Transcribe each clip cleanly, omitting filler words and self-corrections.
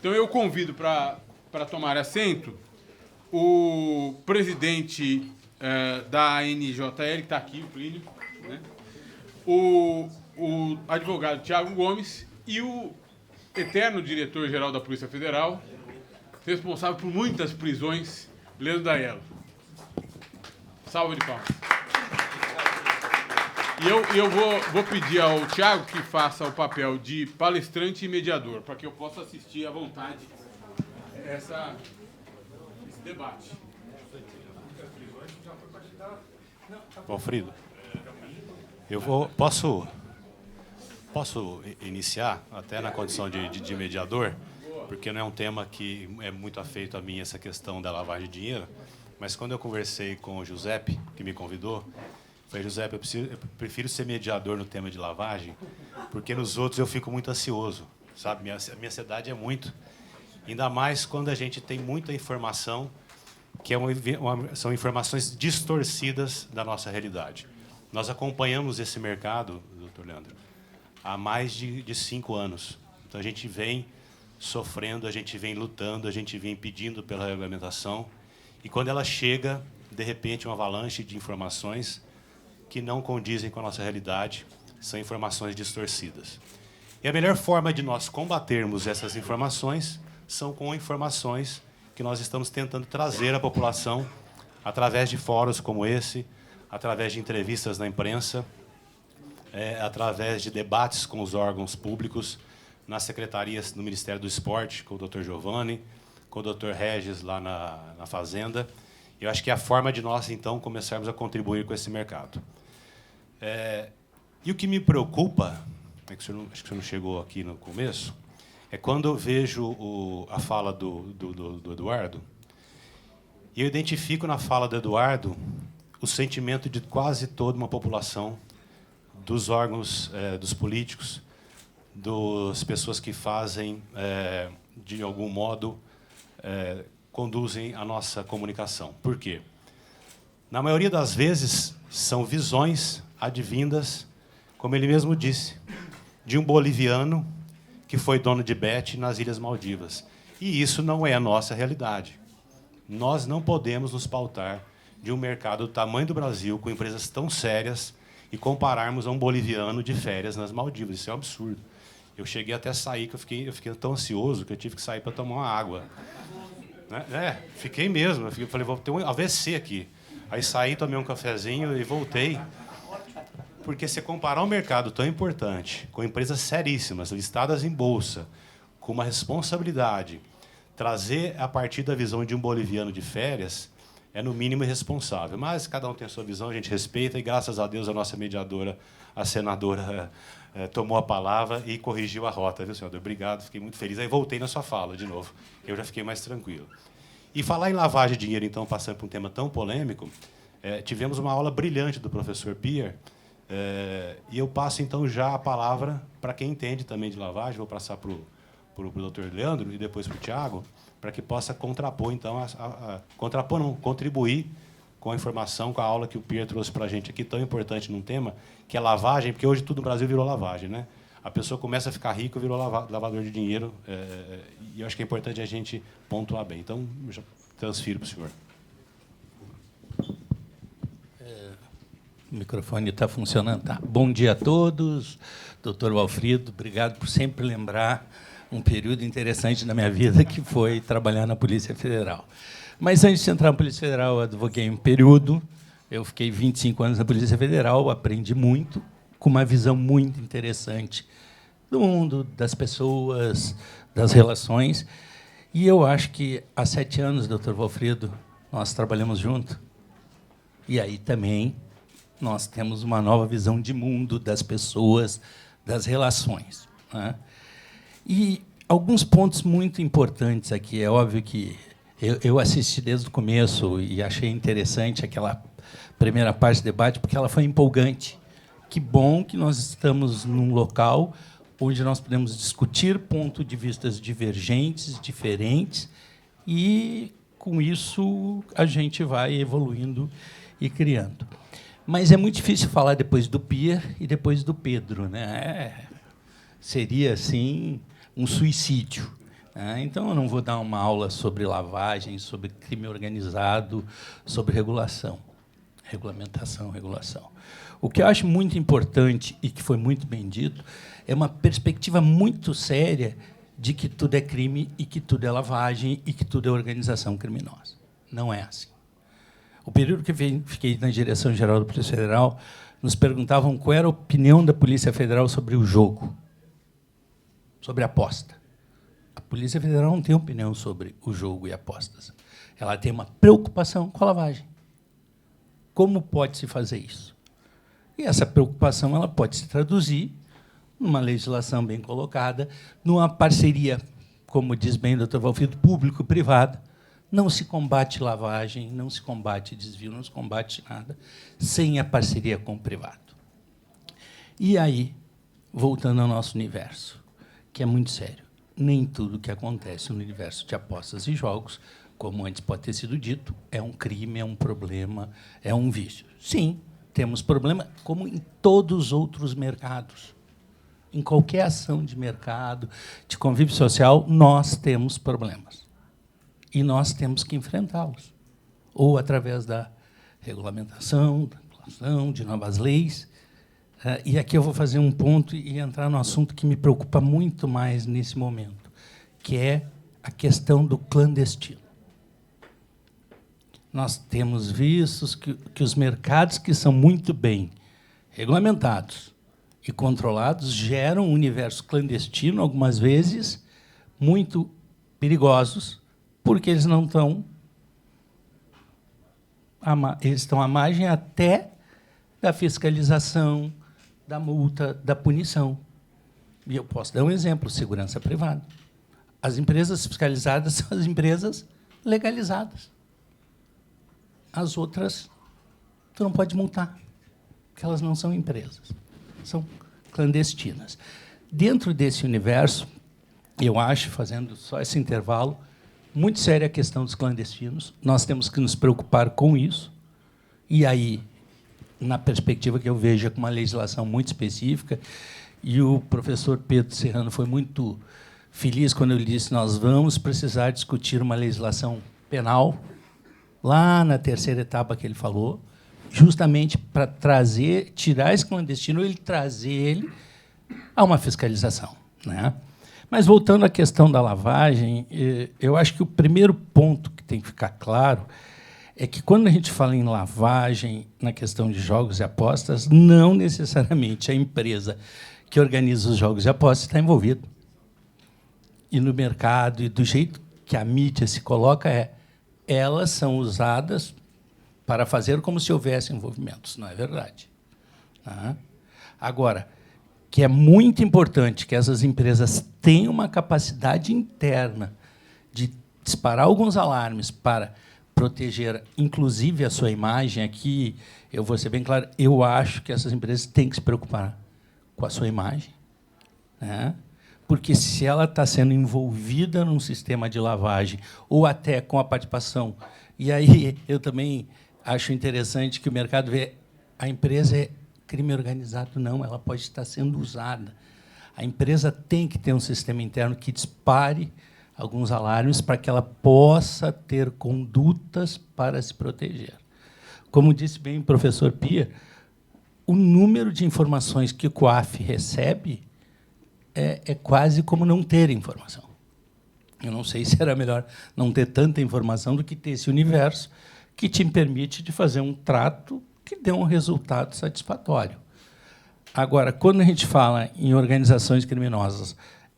Então, eu convido para tomar assento o presidente da ANJL, que está aqui, o Plínio, né? O advogado Tiago Gomes e o eterno diretor-geral da Polícia Federal, responsável por muitas prisões, Leandro Daiello. Salve de palmas. E eu vou pedir ao Tiago que faça o papel de palestrante e mediador, para que eu possa assistir à vontade esse debate. Valfrido, posso iniciar até na condição de mediador, porque não é um tema que é muito afeito a mim, essa questão da lavagem de dinheiro, mas quando eu conversei com o Giuseppe, que me convidou, falei: Giuseppe, eu prefiro ser mediador no tema de lavagem, porque nos outros eu fico muito ansioso, sabe? Minha ansiedade é muito, ainda mais quando a gente tem muita informação, que são informações distorcidas da nossa realidade. Nós acompanhamos esse mercado, doutor Leandro, há mais de 5 anos. Então, a gente vem sofrendo, a gente vem lutando, a gente vem pedindo pela regulamentação, e quando ela chega, de repente, uma avalanche de informações que não condizem com a nossa realidade, são informações distorcidas. E a melhor forma de nós combatermos essas informações são com informações que nós estamos tentando trazer à população através de fóruns como esse, através de entrevistas na imprensa, através de debates com os órgãos públicos, nas secretarias do Ministério do Esporte, com o Dr. Giovanni, com o Dr. Regis lá na Fazenda. Eu acho que é a forma de nós, então, começarmos a contribuir com esse mercado. E o que me preocupa, acho que o senhor não chegou aqui no começo, é quando eu vejo a fala do Eduardo, e eu identifico na fala do Eduardo o sentimento de quase toda uma população, dos órgãos, dos políticos, das pessoas que fazem, de algum modo, conduzem a nossa comunicação. Por quê? Na maioria das vezes, são visões advindas, como ele mesmo disse, de um boliviano que foi dono de bet nas Ilhas Maldivas. E isso não é a nossa realidade. Nós não podemos nos pautar de um mercado do tamanho do Brasil, com empresas tão sérias, e compararmos a um boliviano de férias nas Maldivas. Isso é um absurdo. Eu cheguei até a sair, que eu fiquei tão ansioso que eu tive que sair para tomar uma água. Fiquei mesmo. Eu falei: vou ter um AVC aqui. Aí saí, tomei um cafezinho e voltei. Porque se comparar um mercado tão importante, com empresas seríssimas, listadas em bolsa, com uma responsabilidade, trazer a partir da visão de um boliviano de férias é, no mínimo, irresponsável. Mas cada um tem a sua visão, a gente respeita, e, graças a Deus, a nossa mediadora, a senadora, tomou a palavra e corrigiu a rota, viu, senador? Obrigado, fiquei muito feliz. Aí voltei na sua fala, de novo. Eu já fiquei mais tranquilo. E falar em lavagem de dinheiro, então, passando por um tema tão polêmico, tivemos uma aula brilhante do professor Pierre, e eu passo, então, já a palavra para quem entende também de lavagem. Vou passar para o doutor Leandro e depois para o Tiago, para que possa contrapor, então, contribuir com a informação, com a aula que o Pierre trouxe para a gente aqui, tão importante num tema, que é lavagem, porque hoje tudo no Brasil virou lavagem, né? A pessoa começa a ficar rica, virou lavador de dinheiro, e eu acho que é importante a gente pontuar bem. Então, eu já transfiro para o senhor. O microfone está funcionando? Tá. Bom dia a todos. Doutor Valfrido, obrigado por sempre lembrar um período interessante na minha vida, que foi trabalhar na Polícia Federal. Mas, antes de entrar na Polícia Federal, eu advoguei um período. Eu fiquei 25 anos na Polícia Federal, aprendi muito, com uma visão muito interessante do mundo, das pessoas, das relações. E eu acho que, há 7 anos, doutor Valfrido, nós trabalhamos juntos. E aí também nós temos uma nova visão de mundo, das pessoas, das relações, né? E alguns pontos muito importantes aqui. É óbvio que eu assisti desde o começo e achei interessante aquela primeira parte do debate, porque ela foi empolgante. Que bom que nós estamos num local onde nós podemos discutir pontos de vista divergentes, diferentes, e, com isso, a gente vai evoluindo e criando. Mas é muito difícil falar depois do Pierre e depois do Pedro, né? Seria, assim, um suicídio. Então, eu não vou dar uma aula sobre lavagem, sobre crime organizado, sobre regulação. Regulamentação, regulação. O que eu acho muito importante, e que foi muito bem dito, é uma perspectiva muito séria de que tudo é crime e que tudo é lavagem e que tudo é organização criminosa. Não é assim. O período que fiquei na Direção-Geral da Polícia Federal, nos perguntavam qual era a opinião da Polícia Federal sobre o jogo, sobre a aposta. A Polícia Federal não tem opinião sobre o jogo e apostas. Ela tem uma preocupação com a lavagem. Como pode se fazer isso? E essa preocupação ela pode se traduzir numa legislação bem colocada, numa parceria, como diz bem o doutor Valfrido, público-privada. Não se combate lavagem, não se combate desvio, não se combate nada sem a parceria com o privado. E aí, voltando ao nosso universo, que é muito sério, nem tudo que acontece no universo de apostas e jogos, como antes pode ter sido dito, é um crime, é um problema, é um vício. Sim, temos problema, como em todos os outros mercados. Em qualquer ação de mercado, de convívio social, nós temos problemas. E nós temos que enfrentá-los. Ou através da regulamentação, da regulação, de novas leis. E aqui eu vou fazer um ponto e entrar no assunto que me preocupa muito mais nesse momento, que é a questão do clandestino. Nós temos visto que os mercados que são muito bem regulamentados e controlados geram um universo clandestino, algumas vezes, muito perigosos, porque eles não estão... Eles estão à margem até da fiscalização, da multa, da punição. E eu posso dar um exemplo, segurança privada. As empresas fiscalizadas são as empresas legalizadas. As outras, tu não pode multar, porque elas não são empresas, são clandestinas. Dentro desse universo, eu acho, fazendo só esse intervalo, muito séria a questão dos clandestinos. Nós temos que nos preocupar com isso. E aí, na perspectiva que eu vejo, com uma legislação muito específica, e o professor Pedro Serrano foi muito feliz quando eu lhe disse nós vamos precisar discutir uma legislação penal, lá na terceira etapa que ele falou, justamente para trazer, tirar esse clandestino, ele trazer ele a uma fiscalização, né? Mas, voltando à questão da lavagem, eu acho que o primeiro ponto que tem que ficar claro é que, quando a gente fala em lavagem, na questão de jogos e apostas, não necessariamente a empresa que organiza os jogos e apostas está envolvida. E no mercado, e do jeito que a mídia se coloca, elas são usadas para fazer como se houvesse envolvimentos. Não é verdade. Agora, que é muito importante que essas empresas tenham uma capacidade interna de disparar alguns alarmes para proteger, inclusive, a sua imagem. Aqui, eu vou ser bem claro, eu acho que essas empresas têm que se preocupar com a sua imagem, né? Porque, se ela está sendo envolvida num sistema de lavagem, ou até com a participação, e aí eu também acho interessante que o mercado vê a empresa é crime organizado, não, ela pode estar sendo usada. A empresa tem que ter um sistema interno que dispare alguns alarmes para que ela possa ter condutas para se proteger. Como disse bem o professor Pia, o número de informações que o COAF recebe é quase como não ter informação. Eu não sei se era melhor não ter tanta informação do que ter esse universo que te permite de fazer um trato que dê um resultado satisfatório. Agora, quando a gente fala em organizações criminosas,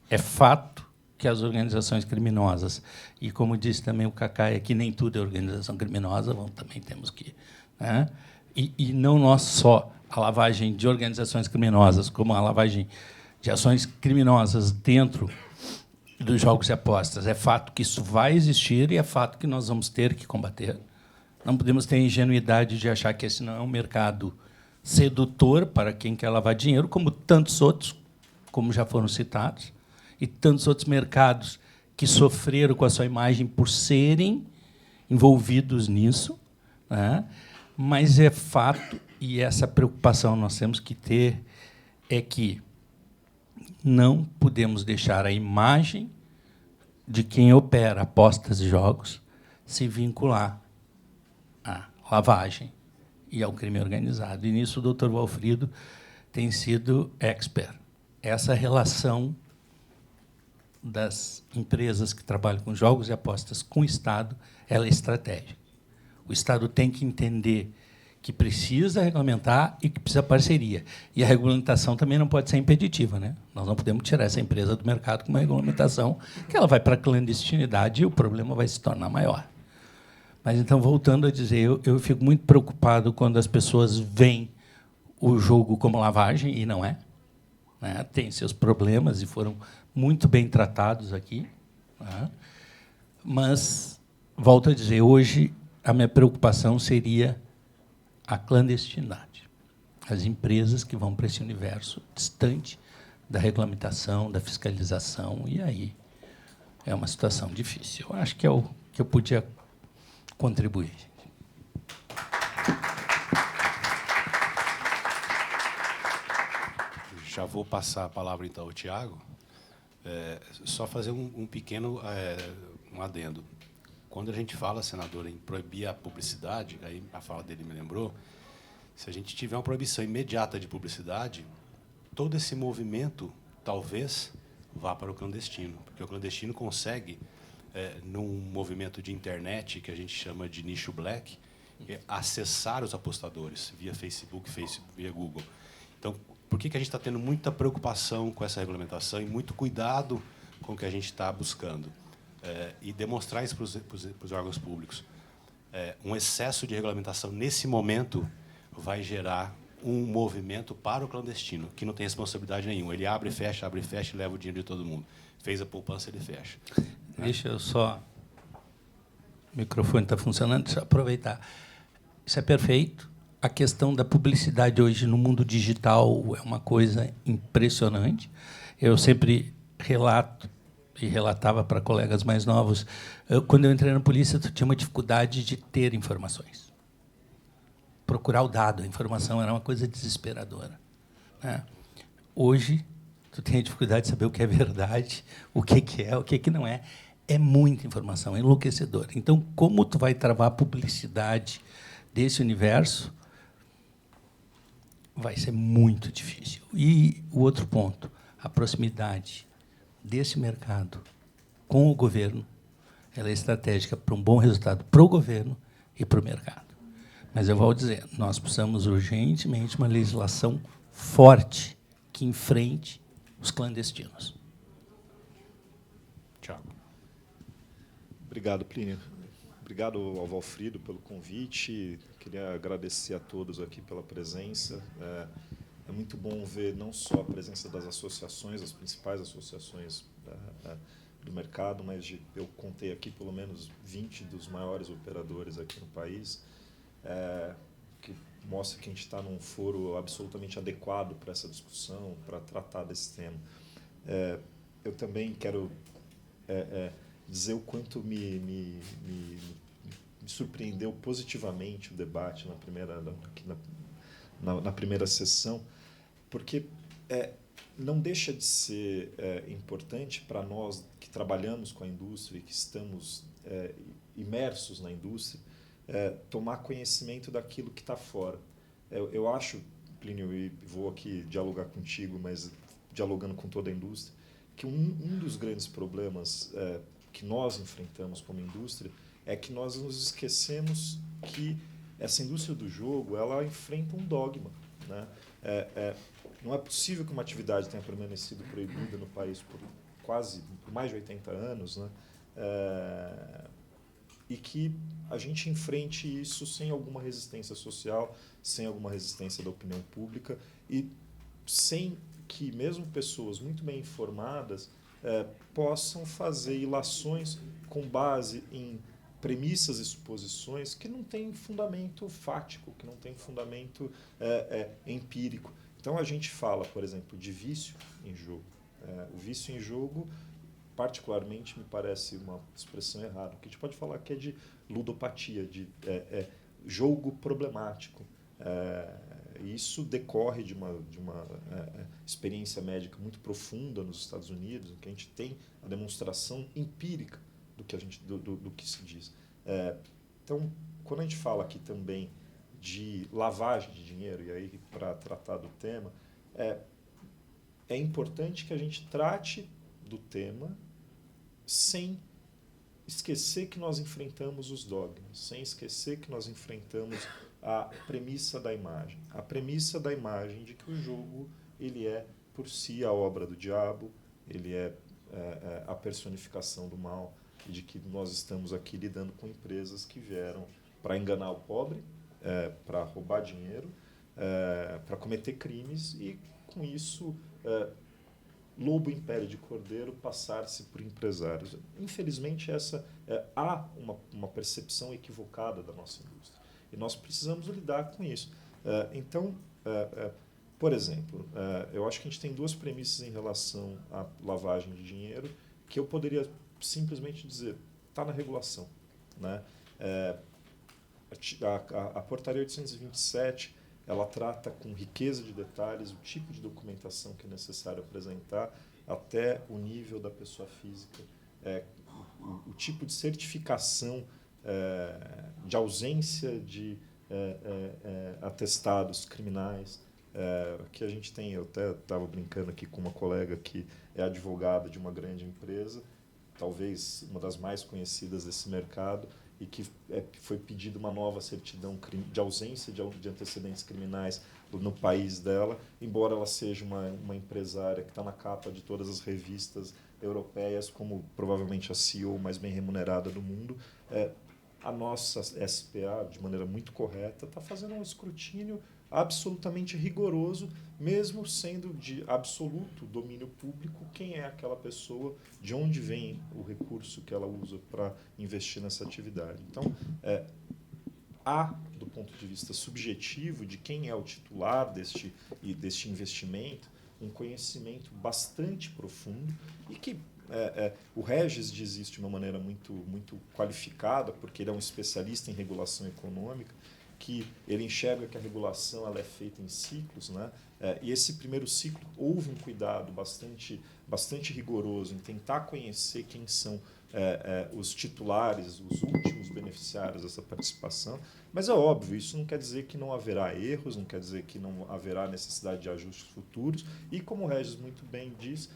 é fato que as organizações criminosas, e como disse também o Cacá, é que nem tudo é organização criminosa, também temos que... Né? E não nós só a lavagem de organizações criminosas, como a lavagem de ações criminosas dentro dos jogos e apostas. É fato que isso vai existir e é fato que nós vamos ter que combater. Não podemos ter a ingenuidade de achar que esse não é um mercado sedutor para quem quer lavar dinheiro, como tantos outros, como já foram citados, e tantos outros mercados que sofreram com a sua imagem por serem envolvidos nisso, né? Mas é fato, e essa preocupação nós temos que ter, é que não podemos deixar a imagem de quem opera apostas e jogos se vincular à lavagem e ao crime organizado. E nisso o doutor Valfrido tem sido expert. Essa relação das empresas que trabalham com jogos e apostas com o Estado, ela é estratégica. O Estado tem que entender que precisa regulamentar e que precisa parceria. E a regulamentação também não pode ser impeditiva, né? Nós não podemos tirar essa empresa do mercado com uma regulamentação que ela vai para a clandestinidade e o problema vai se tornar maior. Mas, então, voltando a dizer, eu fico muito preocupado quando as pessoas veem o jogo como lavagem, e não é. Né? Tem seus problemas e foram muito bem tratados aqui. Né? Mas, volto a dizer, hoje a minha preocupação seria a clandestinidade. As empresas que vão para esse universo distante da regulamentação, da fiscalização, e aí é uma situação difícil. Eu acho que é o que eu podia contribuir. Já vou passar a palavra, então, ao Tiago. Só fazer um pequeno um adendo. Quando a gente fala, senador, em proibir a publicidade, aí a fala dele me lembrou, se a gente tiver uma proibição imediata de publicidade, todo esse movimento, talvez, vá para o clandestino, porque o clandestino consegue, num movimento de internet, que a gente chama de nicho black, acessar os apostadores via Facebook, via Google. Então, por que a gente está tendo muita preocupação com essa regulamentação e muito cuidado com o que a gente está buscando? E demonstrar isso para os órgãos públicos. Um excesso de regulamentação, nesse momento, vai gerar um movimento para o clandestino, que não tem responsabilidade nenhuma. Ele abre e fecha e leva o dinheiro de todo mundo. Fez a poupança, ele fecha. Deixa eu só... O microfone está funcionando, deixa eu aproveitar. Isso é perfeito. A questão da publicidade hoje no mundo digital é uma coisa impressionante. Eu sempre relato e relatava para colegas mais novos, quando eu entrei na polícia, eu tinha uma dificuldade de ter informações. Procurar o dado, a informação era uma coisa desesperadora. Né? Hoje, tu tem a dificuldade de saber o que é verdade, o que é, o que não é. É muita informação, é enlouquecedor. Então, como tu vai travar a publicidade desse universo, vai ser muito difícil. E o outro ponto, a proximidade desse mercado com o governo, ela é estratégica para um bom resultado para o governo e para o mercado. Mas eu vou dizer, nós precisamos urgentemente uma legislação forte que enfrente os clandestinos. Tiago. Obrigado, Plínio. Obrigado ao Valfrido pelo convite. Queria agradecer a todos aqui pela presença. É muito bom ver não só a presença das associações, as principais associações do mercado, mas eu contei aqui pelo menos 20 dos maiores operadores aqui no país, que mostra que a gente está num foro absolutamente adequado para essa discussão, para tratar desse tema. Eu também quero dizer o quanto me surpreendeu positivamente o debate na primeira sessão, porque não deixa de ser importante para nós que trabalhamos com a indústria e que estamos imersos na indústria, tomar conhecimento daquilo que está fora. Eu acho, Plínio, e vou aqui dialogar contigo, mas dialogando com toda a indústria, que um dos grandes problemas que nós enfrentamos como indústria é que nós nos esquecemos que essa indústria do jogo ela enfrenta um dogma, né? Não é possível que uma atividade tenha permanecido proibida no país por mais de 80 anos, né? E que a gente enfrente isso sem alguma resistência social, sem alguma resistência da opinião pública e sem que mesmo pessoas muito bem informadas possam fazer ilações com base em premissas e suposições que não têm fundamento fático, que não têm fundamento empírico. Então, a gente fala, por exemplo, de vício em jogo. O vício em jogo, particularmente, me parece uma expressão errada. O que a gente pode falar que é de ludopatia, de jogo problemático. Isso decorre de uma experiência médica muito profunda nos Estados Unidos, em que a gente tem a demonstração empírica do que se diz. Então, quando a gente fala aqui também de lavagem de dinheiro, e aí para tratar do tema, é importante que a gente trate do tema sem esquecer que nós enfrentamos os dogmas, sem esquecer que nós enfrentamos a premissa da imagem. A premissa da imagem de que o jogo ele é, por si, a obra do diabo, ele é a personificação do mal, e de que nós estamos aqui lidando com empresas que vieram para enganar o pobre, para roubar dinheiro, para cometer crimes e, com isso, lobo em pele de cordeiro passar-se por empresários. Infelizmente, há uma percepção equivocada da nossa indústria. E nós precisamos lidar com isso. Então, por exemplo, eu acho que a gente tem duas premissas em relação à lavagem de dinheiro que eu poderia simplesmente dizer, está na regulação. Né? A Portaria 827, ela trata com riqueza de detalhes o tipo de documentação que é necessário apresentar até o nível da pessoa física, o tipo de certificação de ausência de atestados criminais que a gente tem. Eu até estava brincando aqui com uma colega que é advogada de uma grande empresa, talvez uma das mais conhecidas desse mercado, e que foi pedida uma nova certidão de ausência de antecedentes criminais no país dela, embora ela seja uma empresária que está na capa de todas as revistas europeias, como provavelmente a CEO mais bem remunerada do mundo. A nossa SPA, de maneira muito correta, está fazendo um escrutínio absolutamente rigoroso, mesmo sendo de absoluto domínio público quem é aquela pessoa, de onde vem o recurso que ela usa para investir nessa atividade. Então, há, do ponto de vista subjetivo de quem é o titular deste investimento, um conhecimento bastante profundo e que o Regis diz isso de uma maneira muito, muito qualificada, porque ele é um especialista em regulação econômica, que ele enxerga que a regulação ela é feita em ciclos, né? E esse primeiro ciclo houve um cuidado bastante rigoroso em tentar conhecer quem são os titulares, os últimos beneficiários dessa participação. Mas é óbvio, isso não quer dizer que não haverá erros, não quer dizer que não haverá necessidade de ajustes futuros. E, como o Regis muito bem diz,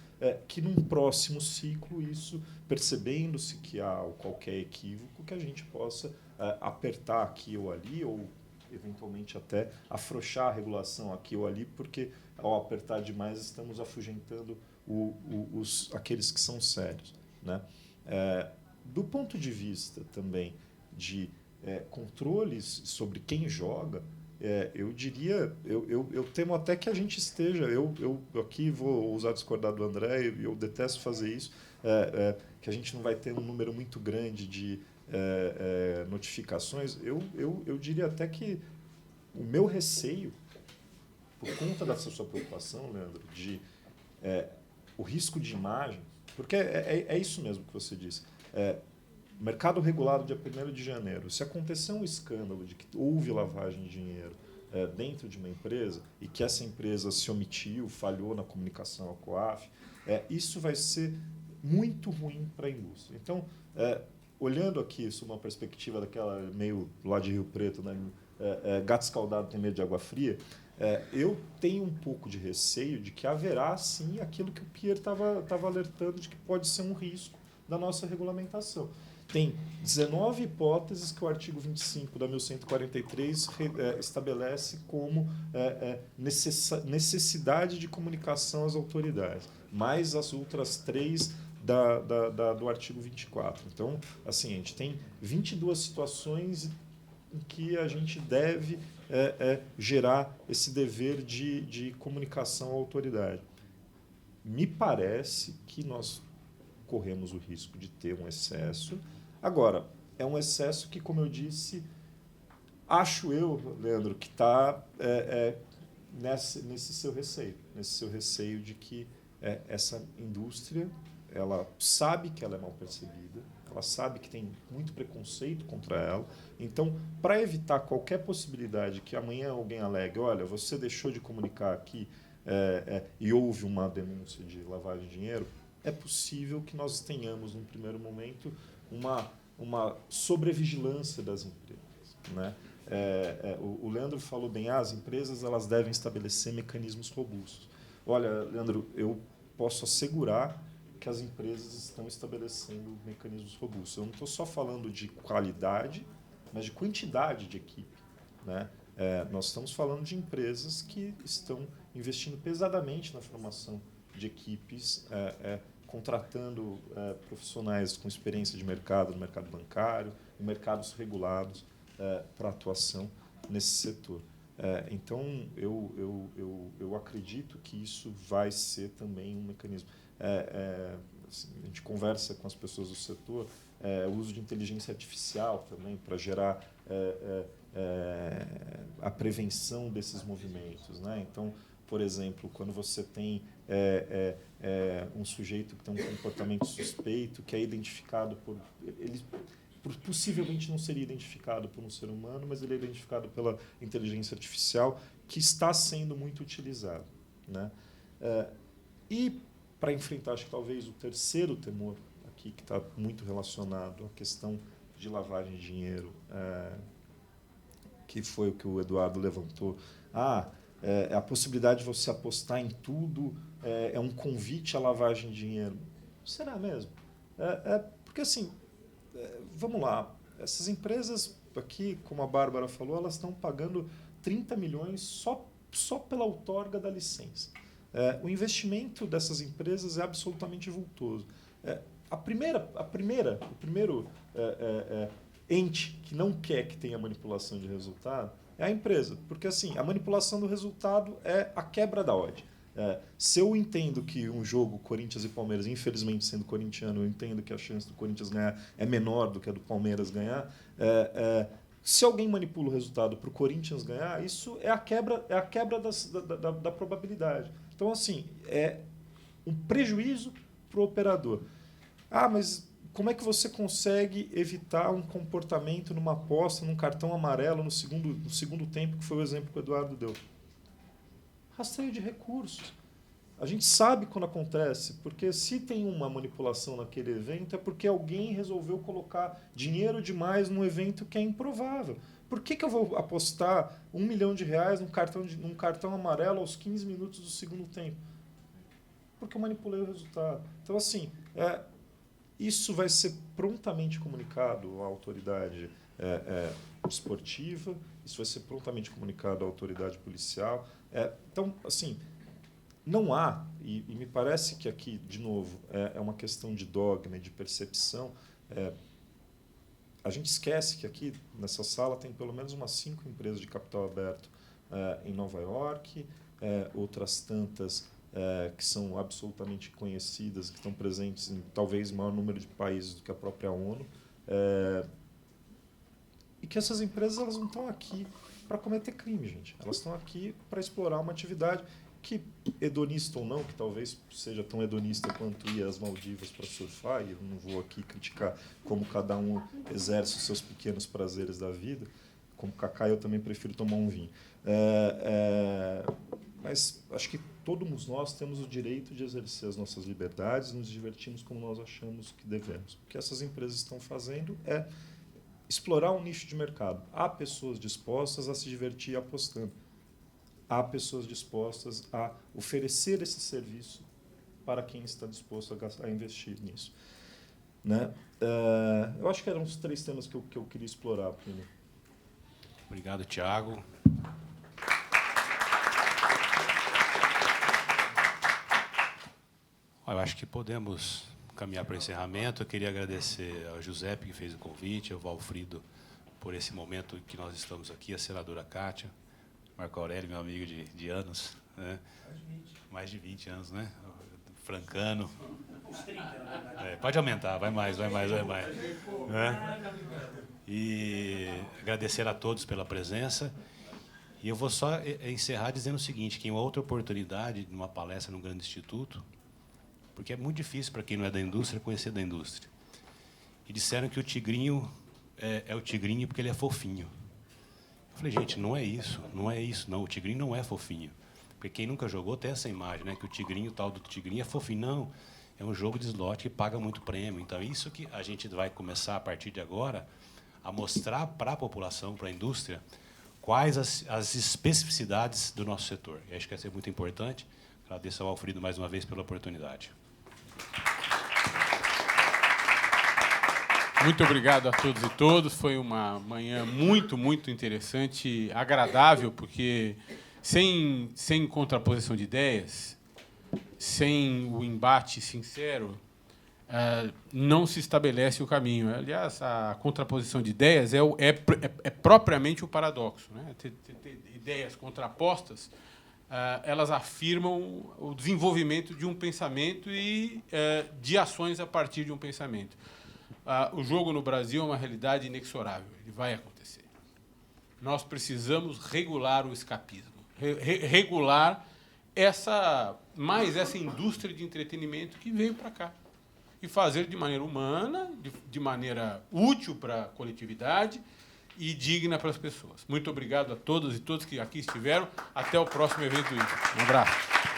que num próximo ciclo, isso, percebendo-se que há qualquer equívoco, que a gente possa apertar aqui ou ali, ou eventualmente até afrouxar a regulação aqui ou ali, porque ao apertar demais estamos afugentando aqueles que são sérios. Né? Do ponto de vista também de controles sobre quem joga, eu diria, eu temo até que a gente esteja, eu aqui vou ousar discordar do André, eu detesto fazer isso, que a gente não vai ter um número muito grande de notificações. Eu diria até que o meu receio, por conta dessa sua preocupação, Leandro, de o risco de imagem, porque é isso mesmo que você disse, mercado regulado dia 1º de janeiro, se acontecer um escândalo de que houve lavagem de dinheiro dentro de uma empresa e que essa empresa se omitiu, falhou na comunicação ao COAF, isso vai ser muito ruim para a indústria. Então, olhando aqui sob uma perspectiva daquela meio lá de Rio Preto, né, gato escaldado tem medo de água fria, eu tenho um pouco de receio de que haverá, sim, aquilo que o Pierre estava alertando de que pode ser um risco da nossa regulamentação. Tem 19 hipóteses que o artigo 25 da 1143 estabelece como necessidade de comunicação às autoridades, mais as outras 3 do artigo 24. Então, assim, a gente tem 22 situações em que a gente deve gerar esse dever de comunicação à autoridade. Me parece que nós corremos o risco de ter um excesso. Agora, é um excesso que, como eu disse, acho eu, Leandro, que está nesse seu receio de que essa indústria ela sabe que ela é mal percebida, ela sabe que tem muito preconceito contra ela. Então, para evitar qualquer possibilidade que amanhã alguém alegue, olha, você deixou de comunicar aqui e houve uma denúncia de lavagem de dinheiro, é possível que nós tenhamos, num primeiro momento, uma sobrevigilância das empresas, né? O Leandro falou bem, as empresas elas devem estabelecer mecanismos robustos. Olha, Leandro, eu posso assegurar que as empresas estão estabelecendo mecanismos robustos. Eu não estou só falando de qualidade, mas de quantidade de equipe, né? Nós estamos falando de empresas que estão investindo pesadamente na formação de equipes, contratando profissionais com experiência de mercado, no mercado bancário, em mercados regulados, para atuação nesse setor. Então, eu acredito que isso vai ser também um mecanismo. Assim, a gente conversa com as pessoas do setor, o uso de inteligência artificial também para gerar a prevenção desses movimentos, né? Então, por exemplo, quando você tem um sujeito que tem um comportamento suspeito, que é identificado por... Ele possivelmente não seria identificado por um ser humano, mas ele é identificado pela inteligência artificial, que está sendo muito utilizado, né? E, para enfrentar, acho que talvez o terceiro temor aqui, que está muito relacionado à questão de lavagem de dinheiro, que foi o que o Eduardo levantou. A possibilidade de você apostar em tudo é um convite à lavagem de dinheiro. Será mesmo? Porque, assim, vamos lá, essas empresas aqui, como a Bárbara falou, elas estão pagando 30 milhões só pela outorga da licença. O investimento dessas empresas é absolutamente vultoso. O primeiro ente que não quer que tenha manipulação de resultado é a empresa, porque assim, a manipulação do resultado é a quebra da odd. Se eu entendo que um jogo Corinthians e Palmeiras, infelizmente sendo corintiano, eu entendo que a chance do Corinthians ganhar é menor do que a do Palmeiras ganhar, se alguém manipula o resultado para o Corinthians ganhar, isso é a quebra da probabilidade. Então, assim, é um prejuízo para o operador. Mas como é que você consegue evitar um comportamento numa aposta, num cartão amarelo, no segundo tempo, que foi o exemplo que o Eduardo deu? Rastreio de recursos. A gente sabe quando acontece, porque se tem uma manipulação naquele evento, é porque alguém resolveu colocar dinheiro demais num evento que é improvável. Por que eu vou apostar R$1 milhão num cartão amarelo aos 15 minutos do segundo tempo? Porque eu manipulei o resultado. Então, assim, isso vai ser prontamente comunicado à autoridade esportiva, isso vai ser prontamente comunicado à autoridade policial. Então, assim, não há, e me parece que aqui, de novo, é uma questão de dogma, de percepção. A gente esquece que aqui, nessa sala, tem pelo menos umas 5 empresas de capital aberto em Nova York, outras tantas que são absolutamente conhecidas, que estão presentes em talvez maior número de países do que a própria ONU, e que essas empresas elas não estão aqui para cometer crime, gente. Elas estão aqui para explorar uma atividade que, hedonista ou não, que talvez seja tão hedonista quanto ir às Maldivas para surfar, e eu não vou aqui criticar como cada um exerce os seus pequenos prazeres da vida, como Cacá eu também prefiro tomar um vinho. Mas acho que todos nós temos o direito de exercer as nossas liberdades e nos divertirmos como nós achamos que devemos. O que essas empresas estão fazendo é explorar um nicho de mercado. Há pessoas dispostas a se divertir apostando. Há pessoas dispostas a oferecer esse serviço para quem está disposto a investir nisso. Né? Eu acho que eram os 3 temas que eu queria explorar, Plínio. Obrigado, Thiago. Eu acho que podemos caminhar para o encerramento. Eu queria agradecer ao Giuseppe, que fez o convite, ao Valfrido, por esse momento que nós estamos aqui, a senadora Kátia, Marco Aurélio, meu amigo de anos, né? Mais de 20 anos, né? Francano. Pode aumentar, vai mais. Né? E agradecer a todos pela presença. E eu vou só encerrar dizendo o seguinte, que em outra oportunidade, numa palestra num grande instituto, porque é muito difícil para quem não é da indústria conhecer da indústria. E disseram que o tigrinho é o tigrinho porque ele é fofinho. Eu falei, gente, não é isso, não. O tigrinho não é fofinho. Porque quem nunca jogou tem essa imagem, né, que o tigrinho, tal do tigrinho, é fofinho. Não, é um jogo de slot que paga muito prêmio. Então, isso que a gente vai começar, a partir de agora, a mostrar para a população, para a indústria, quais as especificidades do nosso setor. E acho que isso é muito importante. Agradeço ao Alfredo mais uma vez pela oportunidade. Muito obrigado a todos e todas. Foi uma manhã muito, muito interessante, agradável, porque sem contraposição de ideias, sem o embate sincero, não se estabelece o caminho. Aliás, a contraposição de ideias é propriamente o paradoxo, né? Ter ideias contrapostas, elas afirmam o desenvolvimento de um pensamento e de ações a partir de um pensamento. O jogo no Brasil é uma realidade inexorável, ele vai acontecer. Nós precisamos regular o escapismo, regular essa indústria de entretenimento que veio para cá e fazer de maneira humana, de maneira útil para a coletividade e digna para as pessoas. Muito obrigado a todos e todas que aqui estiveram. Até o próximo evento do INCRA. Um abraço.